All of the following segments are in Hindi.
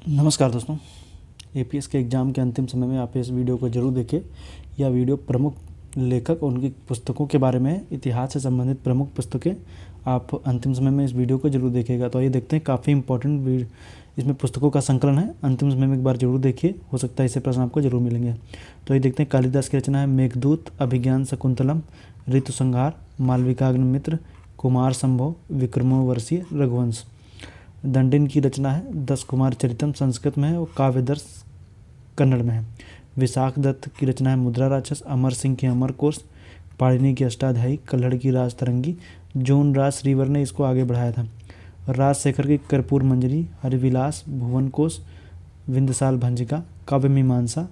नमस्कार दोस्तों। एपीएस के एग्ज़ाम के अंतिम समय में आप इस वीडियो को ज़रूर देखें। यह वीडियो प्रमुख लेखक और उनकी पुस्तकों के बारे में है। इतिहास से संबंधित प्रमुख पुस्तकें आप अंतिम समय में इस वीडियो को ज़रूर देखिएगा। तो आइए देखते हैं, काफ़ी इंपॉर्टेंट इसमें पुस्तकों का संकलन है। अंतिम समय में एक बार ज़रूर देखिए, हो सकता है इससे प्रश्न आपको ज़रूर मिलेंगे। तो आइए देखते हैं, कालिदास की रचना है मेघदूत, अभिज्ञान शकुंतलम, ऋतु संहार, मालविकाग्निमित्र, कुमार संभव, विक्रमोर्वशीय, रघुवंश। दंडिन की रचना है दस कुमार चरितम, संस्कृत में है, और काव्यदर्श कन्नड़ में है। विशाख दत्त की रचना है मुद्रा राक्षस, अमर सिंह की अमर कोश, पाणिनि की अष्टाध्यायी, कल्हड़ की राजतरंगी। जोन राज श्रीवर ने इसको आगे बढ़ाया था। राजशेखर की कर्पूर मंजरी, हरिविलास, भुवन कोश, विंध्यसाल भंजिका, काव्य मीमांसा,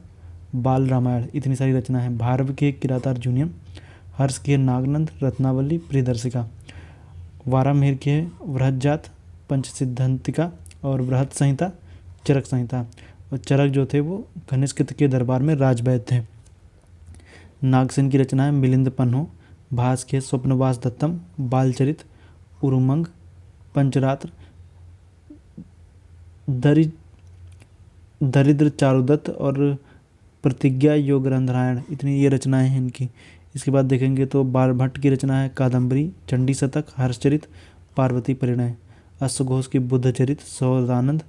बाल रामायण। इतनी सारी रचना है। भारव की किरातार्जुनीयम, हर्ष की है नागनंद, रत्नावली, प्रियदर्शिका। वारामिहिर की है वृहज्जात, पंचसिद्धांतिका और बृहत संहिता, चरक संहिता। और चरक जो थे वो कनिष्क के दरबार में राजवैद्य थे। नागसेन की रचना है मिलिंद पन्हो, भास के स्वप्नवास दत्तम, बालचरित, उरुमंग, पंचरात्र, दरिद्र चारुदत्त और प्रतिज्ञा योग रंध्रायण। इतनी ये रचनाएं हैं इनकी। इसके बाद देखेंगे तो बालभट्ट की रचना है कादम्बरी, चंडी शतक, हर्षचरित, पार्वती परिणय। अश्वघोष की बुद्धचरित, सौदानंद,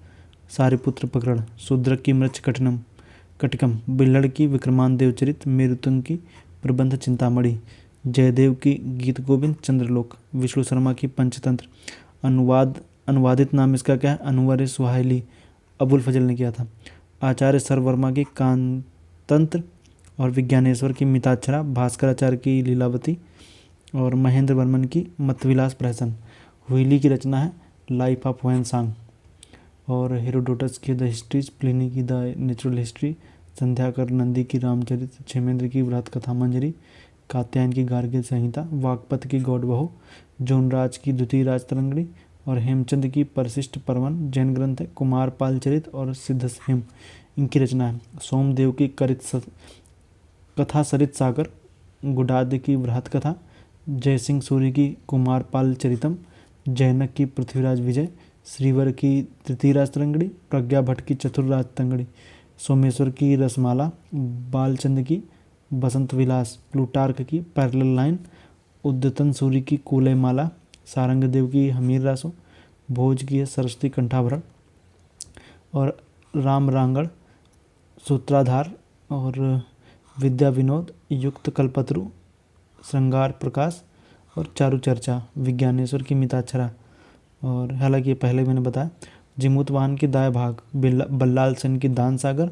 सारिपुत्र प्रकरण। शूद्रक की मृच्छ कटिकम, बिल्हड़ की विक्रमान देवचरित, मेरुतंग की प्रबंध चिंतामणि, जयदेव की गीत गोविंद, चंद्रलोक। विष्णु शर्मा की पंचतंत्र। अनुवादित नाम इसका क्या है? अनुवर सुहाइली, अबुल फजल ने किया था। आचार्य सर्ववर्मा की कांतंत्र और विज्ञानेश्वर की मिताक्षरा, भास्कराचार्य की लीलावती और महेंद्र वर्मन की मतविलास प्रहसन। हुइली की रचना है लाइफ ऑफ हुएन सांग। और हेरोडोटस की द हिस्ट्रीज, प्लिनी की the natural history, Sandhyakar Nandi की रामचरित, क्षेमेंद्र की बृहत कथा मंजरी, कात्यायन की गार्ग्य संहिता, वागपत की गौडबहू, जोनराज की द्वितीय राजतरंगिणी और हेमचंद की परिशिष्ट पर्वन जैन ग्रंथ है। कुमार पाल चरित और सिद्धहेम इनकी रचना है। सोमदेव की कथा सरित सागर, गुडाद की बृहत कथा, जयसिंह सूरी की कुमार पाल चरितम, जैनक की पृथ्वीराज विजय, श्रीवर की तृतीय राजतरंगिणी, प्रज्ञा भट्ट की चतुर्थ राजतरंगिणी, सोमेश्वर की रसमाला, बालचंद की बसंत विलास, प्लूटार्क की पैरेलल लाइन, उद्यतन सूरी की कूलयमाला, सारंगदेव की हमीर रासो, भोज की है सरस्वती कंठाभरण और राम रांगड़, सूत्राधार और विद्या विनोद, युक्त कल्पत्रु, श्रृंगार प्रकाश और चारु चर्चा। विज्ञानेश्वर की मिताक्षरा। और हालांकि ये पहले मैंने बताया। जिमूतवाहन की दाय भाग, बल्लाल सेन की दान सागर,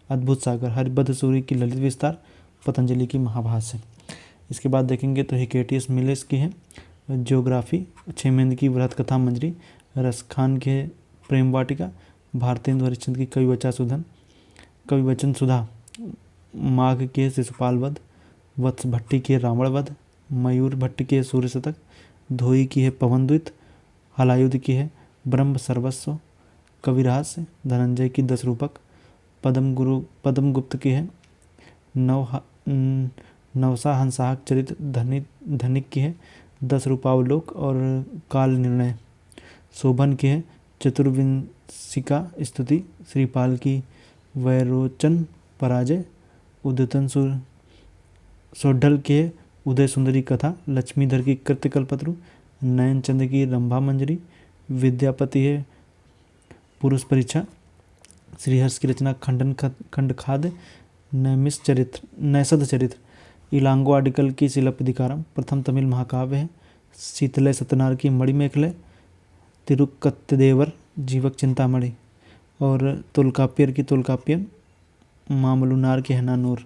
अद्भुत सागर, हरिभद्र सूरी की ललित विस्तार, पतंजलि की महाभाष्य। इसके बाद देखेंगे तो हिकेटियस मिलेस की है ज्योग्राफी, क्षेमेंद्र की बृहत कथा मंजरी, रसखान के प्रेम वाटिका, भारतेंदु हरिश्चंद्र की कविवचन सुधा, माघ के शिशुपाल वध, वत्स भट्टी के रावण वध, मयूर भट्ट के सूर्य शतक, धोई की है पवनद्वित, हलायुध की है ब्रह्म सर्वस्व, कविरहास्य, धनंजय की 10 रूपक, पद्म गुप्त की है नवसा हंसाहक चरित, धनिक की है 10 रूपावलोक और काल निर्णय, शोभन की है चतुर्विंशिका स्तुति, श्रीपाल की वैरोचन पराजय, उद्यतन सोढ़ल के उदय सुंदरी कथा, लक्ष्मीधर की कृत्यकल्पत्रु, नयनचंद की रंभा मंजरी, विद्यापति है पुरुष परीक्षा, श्रीहर्ष की रचना खंडखाद, नैषध चरित्र, इलांगो आडिकल की शिलप्पदिकारम प्रथम तमिल महाकाव्य है, शीतलय सत्यनारायण की मणिमेखलय, तिरुक्कत्देवर जीवक चिंतामणि और तोलकाप्पियर की तोलकाप्पियम, मामलुनार की है नानूर,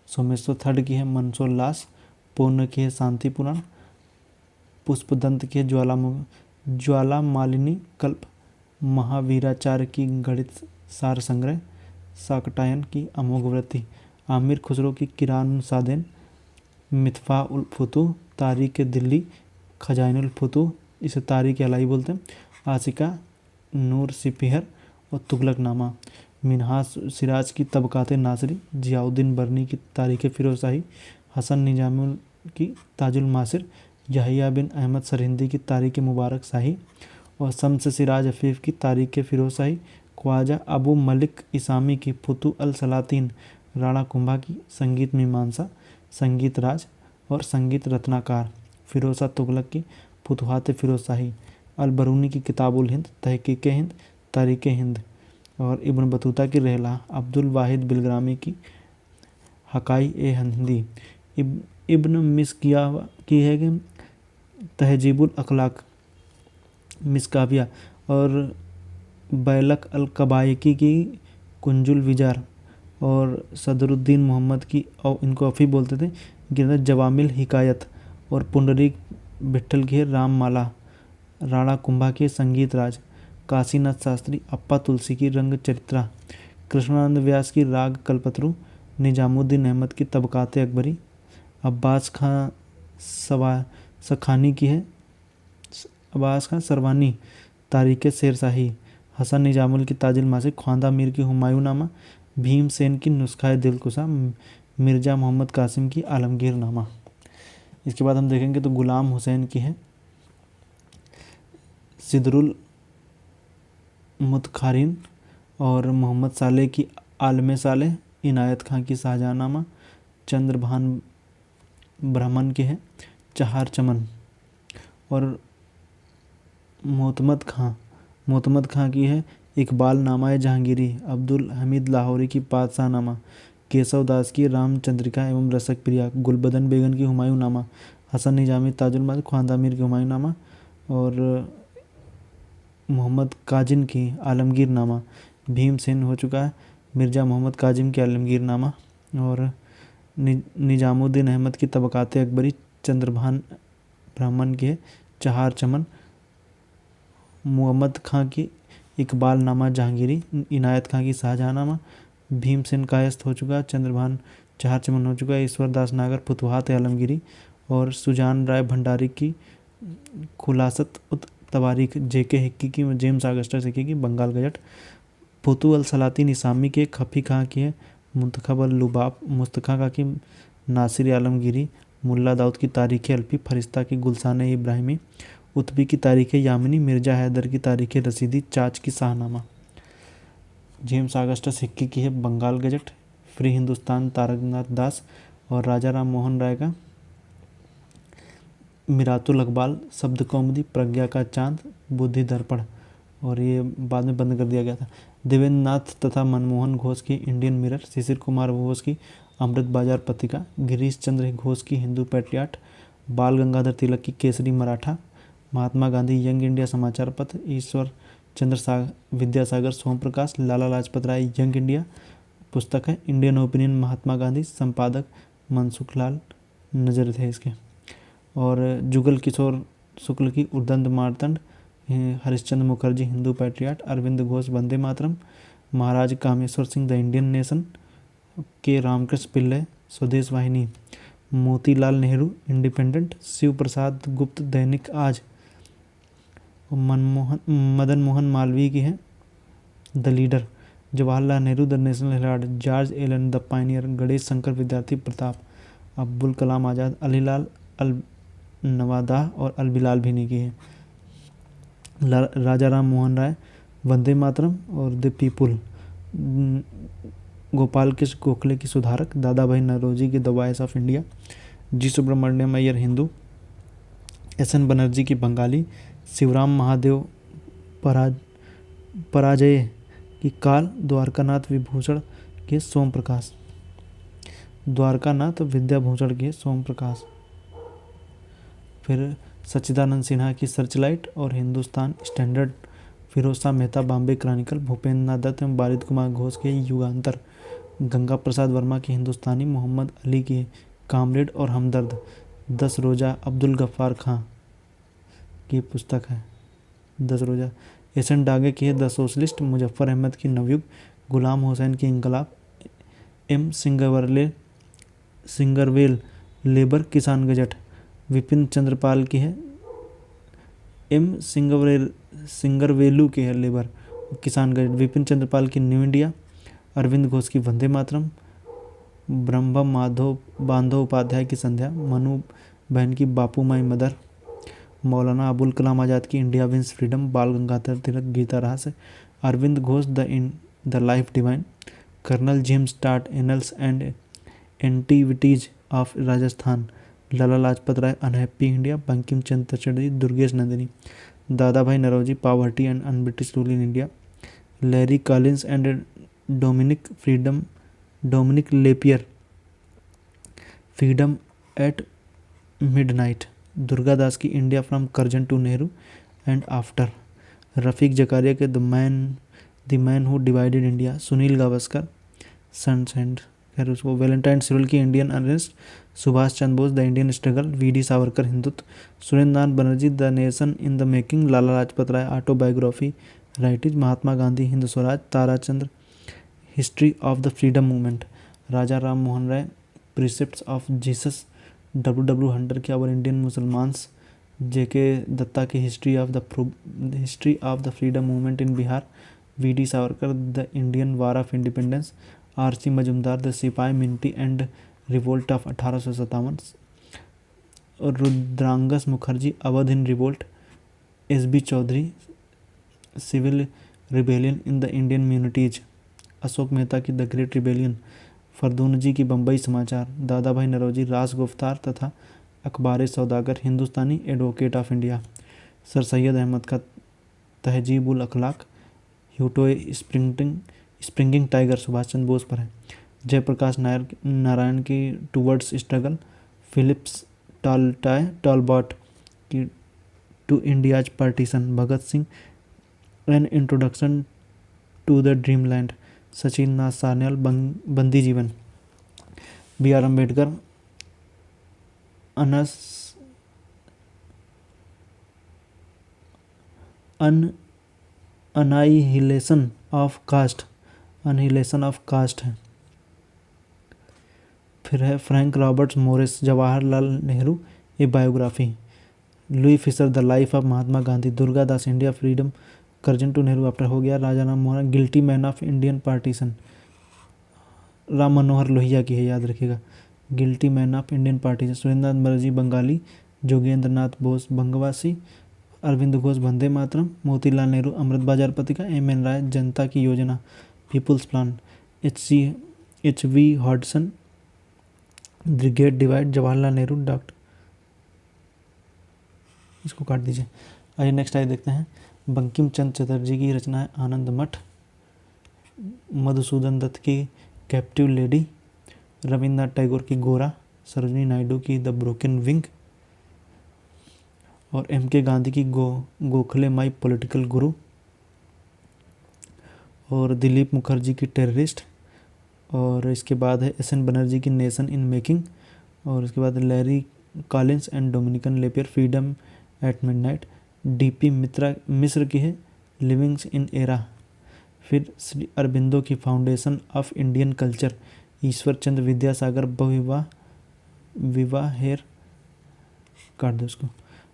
सोमेश्वर थर्ड की है मनसोल्लास, पूर्ण की है शांति पुराण, पुष्पदंत की है ज्वाला मालिनी कल्प, महावीराचार्य की गणित सार संग्रह, साकटायन की अमोघ वृत्ति, आमिर खुसरो की किरान सादेन, मितफा उल फुतू, तारीख दिल्ली, खजाइनुल फुतू, इसे तारीख अलाई बोलते हैं, आशिका नूर सिपिहर और तुगलकनामा, मिनहास सिराज की तबकाते नासरी, जियाउद्दीन बर्नी की तारीख फिरोजशाही, हसन निजामुल की ताजुल मासिर, यहिया बिन अहमद सरहिंदी की तारीख मुबारक शाही और शम्स सिराज अफीफ की तारीख फिरोजशाही, ख्वाजा अबू मलिक इसामी की फुतू अल सलातीन, राणा कुंभा की संगीत मीमांसा, संगीत राज और संगीत रत्नाकार, फिरोज शाह तुगलक की फुतुहात फिरोज शाही, अल बरूनी की किताबुल हिंद, तहकीक हिंद, तारीख हिंद और इब्न बतूता की रहला, अब्दुल वाहिद बिलग्रामी की हकाई ए हिंदी, इब्न मिस्किया की है कि तहजीबुल अखलाक मिसकाविया और बैलक अल कबायकी की कुंजुल विजार और सदरुद्दीन मोहम्मद की, और इनको अफ़ी बोलते थे, कि जवामिल हिकायत और पुंडरीक विट्ठल की है राममाला, राणा कुंभा के संगीत राज, काशीनाथ शास्त्री अप्पा तुलसी की रंग चरित्रा, कृष्णानंद व्यास की राग कल्पतरु, निजामुद्दीन अहमद की तबकात अकबरी, अब्बास खां सखानी की है अब्बास खां सरवानी तारीख़ शेरशाही, हसन निजामुल की ताजुल मासिक, ख्वाजा मीर की हुमायूंनामा, भीमसेन की नुस्खा दिलकुशा, मिर्ज़ा मोहम्मद कासिम की आलमगीरनामा। इसके बाद हम देखेंगे तो गुलाम हुसैन की है सिदरुल मुतखारिन और मोहम्मद सालेह की आलम सालेह, इनायत खां की शाहजहांनामा, चंद्रभान ब्राह्मण की है चहार चमन और मोतमद खां की है इकबाल नामा जहांगीरी, अब्दुल हमीद लाहौरी की पातशाह नामा, केशव दास की रामचंद्रिका एवं रसक प्रिया, गुलबदन बेगम की हुमायूं नामा, हसन निजामी ताजुल मासिक, ख्वाजा मीर की हुमायूं नामा और मोहम्मद काजिम की आलमगीर नामा, भीमसेन हो चुका है, मिर्ज़ा मोहम्मद काजिम की आलमगीर नामा और निजामुद्दीन अहमद की तबकात अकबरी, चंद्रभान ब्राह्मण की है चहार चमन, मुहम्मद खां की इकबाल नामा जहांगीरी, इनायत खां की शाहजहांनामा, भीमसेन कायस्थ हो चुका, चंद्रभान चहार चमन हो चुका है, ईश्वर दास नागर फुतुहात आलमगीरी और सुजान राय भंडारी की खुलासत उत तवारीख, जेके हिक्की की जेम्स आगस्टस हिक्की की बंगाल गजट, फुतू अल सलातीन इसामी के खफी खां की है मुंतखब अल लुबाब, मुस्तखा खां की नासिर आलमगीरी, मुल्ला दाऊद की तारीख़ अल्फी, फरिश्ता की गुलशान इब्राहिमी, उत्बी की तारीख़ यामिनी, मिर्ज़ा हैदर की तारीख़ रसीदी, चाच की शाहनामा, जेम्स आगस्टस हिक्की की है बंगाल गजट, फ्री हिंदुस्तान तारकनाथ दास और राजा राम मोहन राय का मिरातुल अकबाल, शब्द कौमुदी, प्रज्ञा का चांद, बुद्धि दर्पण और ये बाद में बंद कर दिया गया था, देवेंद्र नाथ तथा मनमोहन घोष की इंडियन मिरर, शिशिर कुमार घोष की अमृत बाजार पत्रिका, गिरीश चंद्र घोष की हिंदू पैट्रियाट, बाल गंगाधर तिलक की केसरी मराठा, महात्मा गांधी यंग इंडिया समाचार पत्र, ईश्वर चंद्र विद्यासागर सोम प्रकाश, लाला लाजपत राय यंग इंडिया पुस्तक है, इंडियन ओपिनियन महात्मा गांधी, संपादक मनसुख लाल नजर थे इसके, और जुगल किशोर शुक्ल की Udant Martand, Harishchandra Mukherjee Hindu patriot, Arvind Ghosh Vande Mataram, Maharaj Kameshwar Singh the Indian nation, के रामकृष्ण पिल्ले स्वदेश वाहिनी, मोतीलाल नेहरू इंडिपेंडेंट, शिव प्रसाद गुप्त दैनिक आज, मदन मोहन मालवीय की है the leader, Jawaharlal Nehru the national herald, George Allen the pioneer, Ganesh Shankar Vidyarthi Pratap, Abdul Kalam Azad, अलीलाल अल नवादा और अल बिलाल भी ने की है, राजा राम मोहन राय वंदे मातरम और द पीपुल, गोपाल कृष्ण गोखले की सुधारक, दादा भाई नौरोजी की the voice of India, G Subramaniam Iyer Hindu, S N. Banerjee की बंगाली, शिवराम महादेव पराजय की काल, द्वारकानाथ विभूषण के सोम प्रकाश, द्वारकानाथ विद्याभूषण के सोम प्रकाश, फिर सच्चिदानंद सिन्हा की सर्चलाइट और हिंदुस्तान स्टैंडर्ड, फिरोज शाह मेहता बॉम्बे क्रॉनिकल, भूपेंद्र नाथ दत्त एवं बारिद कुमार घोष के युगांतर, गंगा प्रसाद वर्मा की हिंदुस्तानी, मोहम्मद अली की कामरेड और हमदर्द, 10 रोज़ा अब्दुल गफ्फार खां की पुस्तक है 10 रोज़ा, एस.एन. डागे की है द सोशलिस्ट, मुजफ्फर अहमद की नवयुग, गुलाम हुसैन की इंकलाब, एम सिंगरवेल लेबर किसान गजट, विपिन चंद्रपाल की है एम सिंगरवेलू की है लेबर किसान गजट, विपिन चंद्रपाल की न्यू इंडिया, अरविंद घोष की वंदे मातरम, ब्रह्म माधव बांधव उपाध्याय की संध्या, मनु बहन की बापू माई मदर मौलाना अबुल कलाम आज़ाद की इंडिया विंस फ्रीडम, बाल Gangadhar Tilak Gita Rahasya, Arvind Ghosh the life divine, colonel James start annals and antiquities of Rajasthan, Lala Lajpat Rai unhappy India, Bankim Chandra Chatterjee, Durgesh Nandini, Dada Bhai Naoroji poverty and un British rule in India, Larry Collins and Dominique Lapierre, freedom at midnight, Durgadas की India from Curzon to Nehru and after, Rafiq Zakaria के the man who divided India, Sunil Gavaskar sons and खैर उसको, वैलेंटाइन सिरुल की Indian unrest, Subhash Chandra Bose the Indian struggle, V D. Savarkar Hindutva, Surendra Nath Banerjee the nation in the making, Lala Lajpat Rai autobiography writings, Mahatma Gandhi Hind Swaraj, Tarachand history of the freedom movement, Raja Ram Mohan Roy precepts of Jesus, W Hunter की our Indian Musalmans, J K. Datta की history of the freedom movement in Bihar, V D. Savarkar the Indian war of independence, R C. Majumdar the Sipahi Minty and revolt of 1857, Rudrangshu Mukherjee Awadh in revolt, S B. Chaudhuri civil rebellion in the Indian mutinies, Ashok Mehta की the great rebellion, Fardunji की बम्बई समाचार, दादा भाई नौरोजी रास गुफ्तार तथा Akhbar Saudagar, Hindustani advocate of India, sir Syed Ahmad का Tahzib ul Akhlaq, Hugh Toye springing tiger Subhash Chandra Bose पर है, जयप्रकाश नारायण की टूवर्ड्स स्ट्रगल, फिलिप्स टॉलबॉट की to India's partition, Bhagat Singh an introduction to the dream land, Sachin Nath Sanyal Bandi Jivan, B R Ambedkar annihilation of caste है। फिर है Frank Roberts Moraes Jawaharlal Nehru a biography, Louis Fischer the life of Mahatma Gandhi, Durgadas India freedom Curzon to Nehru after हो गया, Raja Ram Mohan guilty man of Indian partition, Ram Manohar Lohia की है याद रखिएगा, guilty man of Indian partition, Surendra Nath Banerjee Bengalee, Jogendra Nath Bose Bangabasi, Arvind Ghosh Vande Mataram, Motilal Nehru Amrita Bazar Patrika, M N. Roy जनता की योजना people's plan, H V. Hodson brigade divide, Jawaharlal Nehru doctor, इसको काट दीजिए। आइए नेक्स्ट आइए देखते हैं, बंकिम चंद्र चटर्जी की रचना है आनंद मठ, मधुसूदन दत्त की कैप्टिव लेडी, रविन्द्रनाथ टैगोर की गोरा, सरोजिनी नायडू की द ब्रोकन विंग और एम.के. गांधी की गोखले माई पॉलिटिकल गुरु और दिलीप मुखर्जी की टेररिस्ट, और इसके बाद है एस.एन. बनर्जी की नेशन इन मेकिंग, और इसके बाद Larry Collins and Dominican Lapierre freedom at midnight, D P. Mishra की है लिविंग्स इन एरा, फिर श्री अरबिंदो की foundation of Indian culture, Ishwar Chandra Vidyasagar विवाह हेर काट दो उसको,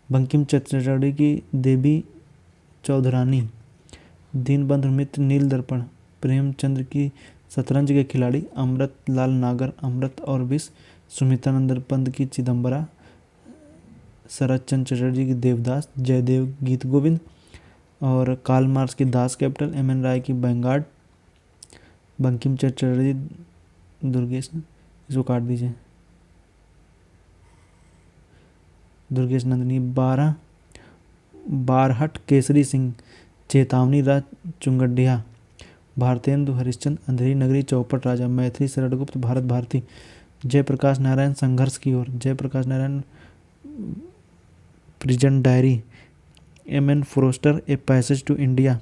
बंकिम चंद्र चटर्जी की देवी चौधरानी, दीनबंधु मित्र नील दर्पण, प्रेमचंद्र की शतरंज के खिलाड़ी, अमृत लाल नागर अमृत और विष, सुमित्रानंद पंत की चिदम्बरा, शरद चंद्र चटर्जी की देवदास, जयदेव गीत गोविंद और कार्ल मार्क्स की दास कैपिटल, एम.एन. राय की बैंगार्ड, बंकिम चंद्र चटर्जी दुर्गेश, इसको काट दीजिए, दुर्गेश नंदिनी, बारहट केसरी सिंह, चेतावनी राज चुंगडिया, भारतेंदु हरिश्चंद्र, अंधेरी नगरी चौपट राजा, मैथिली शरणगुप्त, भारत भारती, जयप्रकाश नारायण संघर्ष की ओर, Jayaprakash Narayan prison diary, M N. Forster a passage to India,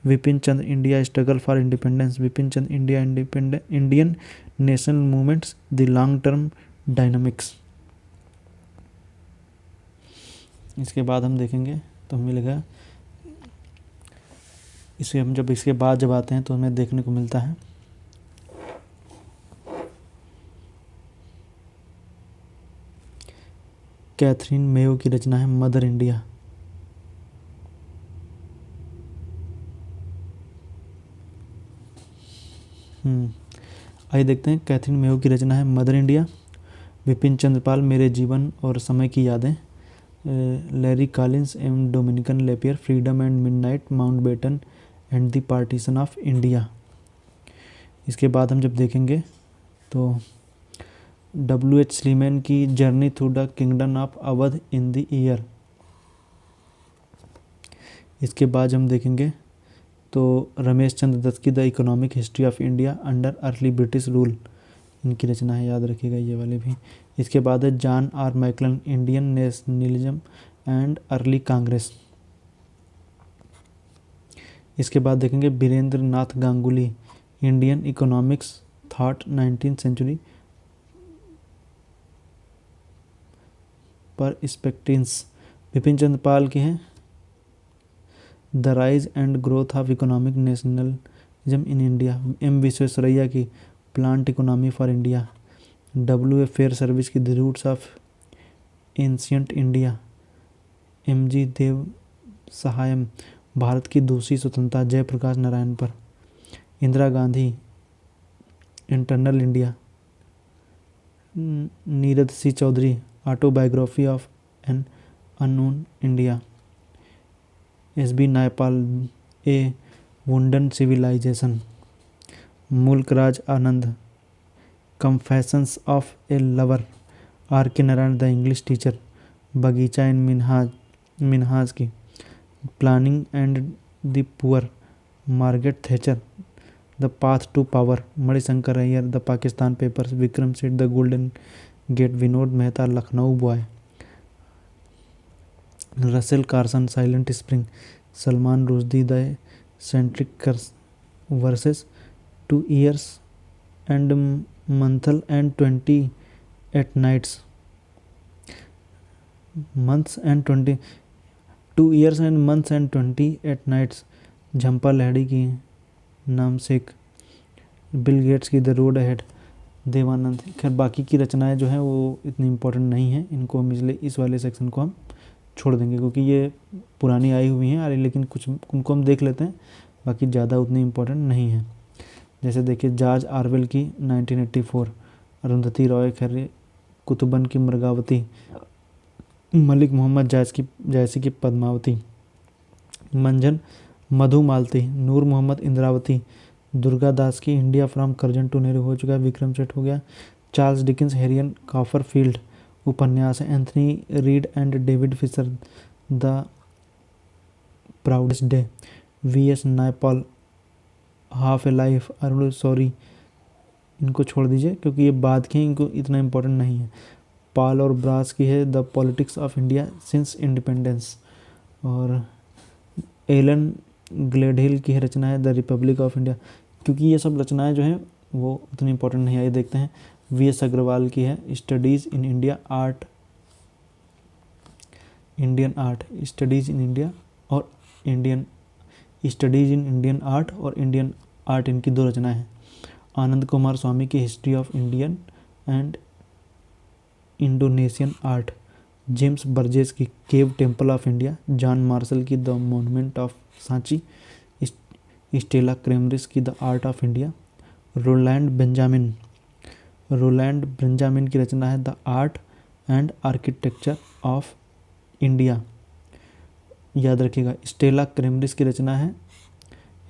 Vipin Chandra India struggle for independence, Vipin Chandra Indian national movements the long term dynamics. इसके बाद हम देखेंगे तो हमें लगा इसे हम जब इसके बाद जब आते हैं तो हमें देखने को मिलता है कैथरीन मेयो की रचना है मदर इंडिया। आइए देखते हैं कैथरीन मेयो की रचना है मदर इंडिया, विपिन चंद्रपाल मेरे जीवन और समय की यादें, Larry Collins and Dominican Lapierre, freedom and midnight, Mountbatten and the partition of India. इसके बाद हम जब देखेंगे तो W.H. स्लीमैन की journey through the kingdom of Awadh in the year. इसके बाद हम देखेंगे तो रमेश चंद्र दत्त की the economic history of India under early British rule, इनकी रचना है, याद रखिएगा ये वाले भी। इसके बाद है John R McLane, Indian nationalism and early Congress. इसके बाद देखेंगे Birendra Nath Ganguli, Indian economics thought 19th century perspectives. Vipin Chandra Pal की है the rise and growth of economic nationalism in India. M Visvesvaraya की planned economy for India. W.A. Fairservis की the roots of ancient India. M.G. Devasahayam, Bharat की दूसरी स्वतंत्रता, जयप्रकाश नारायण पर। Indira Gandhi, internal India. Neeraj C Chaudhuri, autobiography of an unknown India. S.B. Naipaul, a wounded civilization. Mulk Raj Anand, confessions of a lover. R.K. Narayan, the English teacher. बगीचा इन मिनहाज की planning and the poor. Margaret Thatcher, the path to power. Manishankar Aiyar, the Pakistan papers. Vikram Seth, the golden gate. Vinod Mehta, Lucknow boy. Russell Carson, silent spring. Salman Rushdie, the satanic verses 2 years and months and 28 nights। months and 2 years and months and 28 nights। झंपा Lahiri की नामसेक। बिल गेट्स की द रोड अहेड। देवानंद। खैर बाकी की रचनाएं जो हैं वो इतनी इम्पोर्टेंट नहीं हैं, इनको हम इसलिए इस वाले सेक्शन को हम छोड़ देंगे क्योंकि ये पुरानी आई हुई हैं, लेकिन कुछ उनको हम देख लेते हैं, बाकी ज़्यादा उतनी इम्पोर्टेंट नहीं है। जैसे देखिए जॉर्ज ऑरवेल की 1984, अरुंधति रॉय खैर कुतुबन की मृगावती, मलिक मोहम्मद जायसी की पद्मावती, मंझन मधुमालती, नूर मोहम्मद इंद्रावती, दुर्गा दास की India from Curzon to Nehru हो चुका है, विक्रम सेठ हो गया। चार्ल्स डिकिंस हेरियन कॉपरफील्ड उपन्यास है। Anthony Reed and David Fisher, the proudest day. V.S. Naipaul, half a life. Arun sorry, इनको छोड़ दीजिए क्योंकि ये बाद के, इनको इतना इम्पोर्टेंट नहीं है। पॉल और ब्रास की है the politics of India since independence. और एलन ग्लेडहिल की रचना है द रिपब्लिक ऑफ इंडिया। क्योंकि ये सब रचनाएं जो हैं वो उतनी इम्पोर्टेंट नहीं है। ये देखते हैं V.S. अग्रवाल की है studies in India art, Indian art. Studies in India और Indian studies in Indian art और इंडियन आर्ट, इनकी 2 रचनाएं हैं। आनंद कुमार स्वामी की history of Indian and Indonesian art. James Burgess की cave temple of India. John Marshall की the monument of Sanchi. Stella Kramrisch की the art of India. Roland Benjamin की रचना है the art and architecture of India, याद रखिएगा। स्टेला क्रेमरिस की रचना है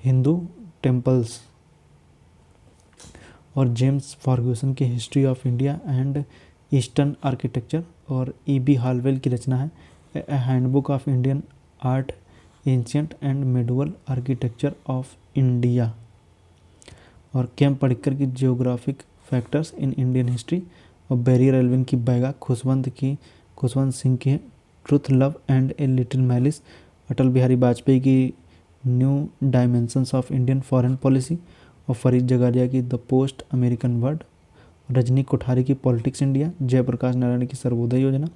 हिंदू टेम्पल्स। और जेम्स फर्ग्यूसन की history of India and eastern architecture. और E.B. हालवेल की रचना है a handbook of Indian art, ancient and medieval architecture of India. और केम पडिक्कर की geographic factors in Indian history. और बैरियर एल्विन की बैगा। खुशवंत सिंह की truth, love and a little malice. Atal Bihari Vajpayee की new dimensions of Indian foreign policy. और फरीद जगारिया की the post American world. Rajni Kothari की पॉलिटिक्स इंडिया। जयप्रकाश नारायण की सर्वोदय योजना।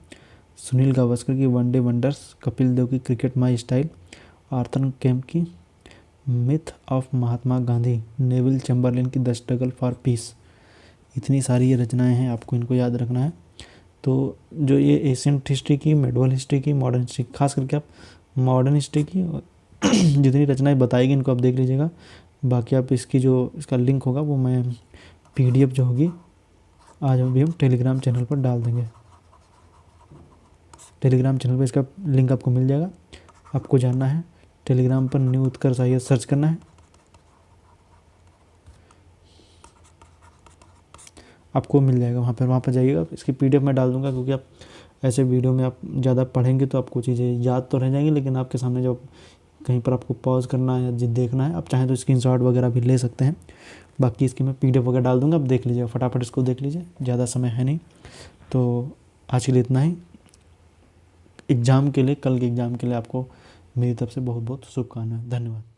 सुनील गावस्कर की वनडे वंडर्स। कपिल देव की cricket my style. Arthur Kemp की myth of Mahatma Gandhi. Neville Chamberlain की द स्ट्रगल फॉर पीस। इतनी सारी ये रचनाएं हैं, आपको इनको याद रखना है। तो जो ये एशियंट हिस्ट्री की, मेडुअल हिस्ट्री की, मॉडर्न हिस्ट्री, खास करके आप मॉडर्न हिस्ट्री की जितनी रचनाएं बताएगी इनको आप देख लीजिएगा। बाकी आप इसका लिंक होगा वो मैं PDF जो होगी आज अभी हम टेलीग्राम चैनल पर डाल देंगे। टेलीग्राम चैनल पर इसका लिंक आपको मिल जाएगा। आपको जानना है टेलीग्राम पर न्यू उत्कर्ष IAS सर्च करना है, आपको मिल जाएगा वहाँ पर जाइएगा। इसकी PDF मैं डाल दूँगा, क्योंकि आप ऐसे वीडियो में आप ज़्यादा पढ़ेंगे तो आपको चीज़ें याद तो रह जाएंगी, लेकिन आपके सामने जब कहीं पर आपको पॉज करना है या जिद देखना है, आप चाहें तो स्क्रीनशॉट वगैरह भी ले सकते हैं। बाकी इसकी मैं PDF वगैरह डाल दूँगा, आप देख लीजिएगा, फटाफट इसको देख लीजिए, ज़्यादा समय है नहीं। तो आज के लिए इतना ही। एग्ज़ाम के लिए, कल के एग्ज़ाम के लिए आपको मेरी तरफ से बहुत बहुत शुभकामनाएं। धन्यवाद।